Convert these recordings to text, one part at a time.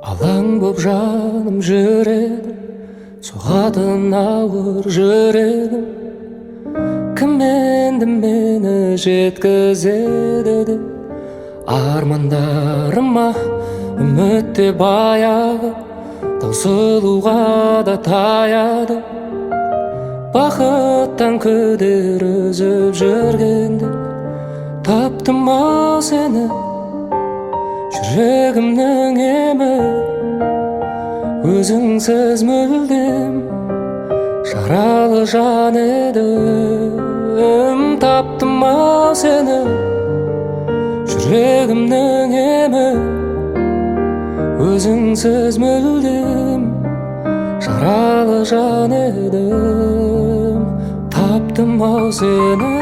Алаң боп жаным жүрегім, соғатын ауыр жүрегім. Кім енді мені жеткізеді деп армандарыма үмітте баяғы, таусылуға да таяды. Бақыттан күдер үзіп жүргенде таптым-ау сені, жүрегімнің емі. Өзіңсіз мүлдем жаралы жан едім. Таптым-ау сені, жүрегімнің емі. Өзіңсіз мүлдем жаралы жан едім. Таптым-ау сені.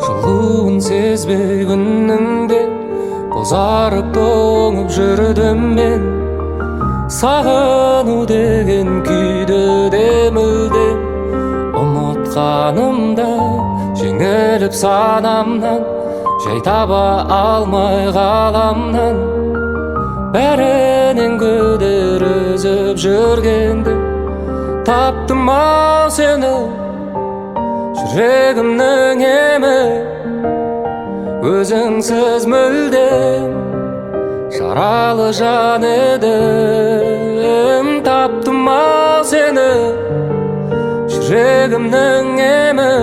Жылуын сезбей күнніңде бозарып тоңып жүрдім мен. Сағыну деген күйді де мүлдем ұмытқанымда, жеңіліп санамнан, жай таба алмай ғаламнан. Бәрінен күдер үзіп жүргенде таптым-ау сені, жүрегімнің емі. Өзіңсіз мүлдем жаралы жан едім. Таптым-ау сені, жүрегімнің емі.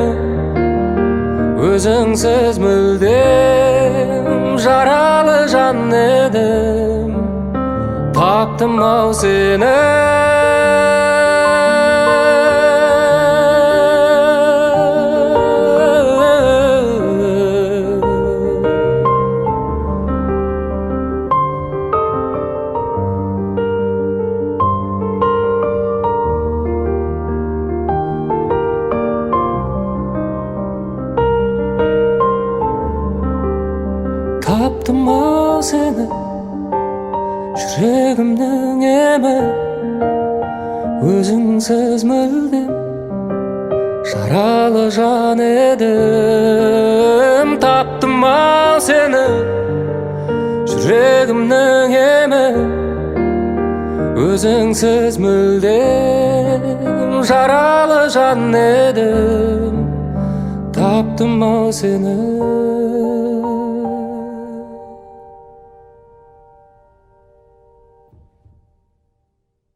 Өзіңсіз мүлдем жаралы жан едім. Таптым-ау сені. Таптым-ау сені, жүрегімнің емі. Өзіңсіз мүлдем жаралы жан едім. Таптым-ау сені, жүрегімнің емі. Өзіңсіз мүлдем жаралы жан едім. Таптым-ау сені.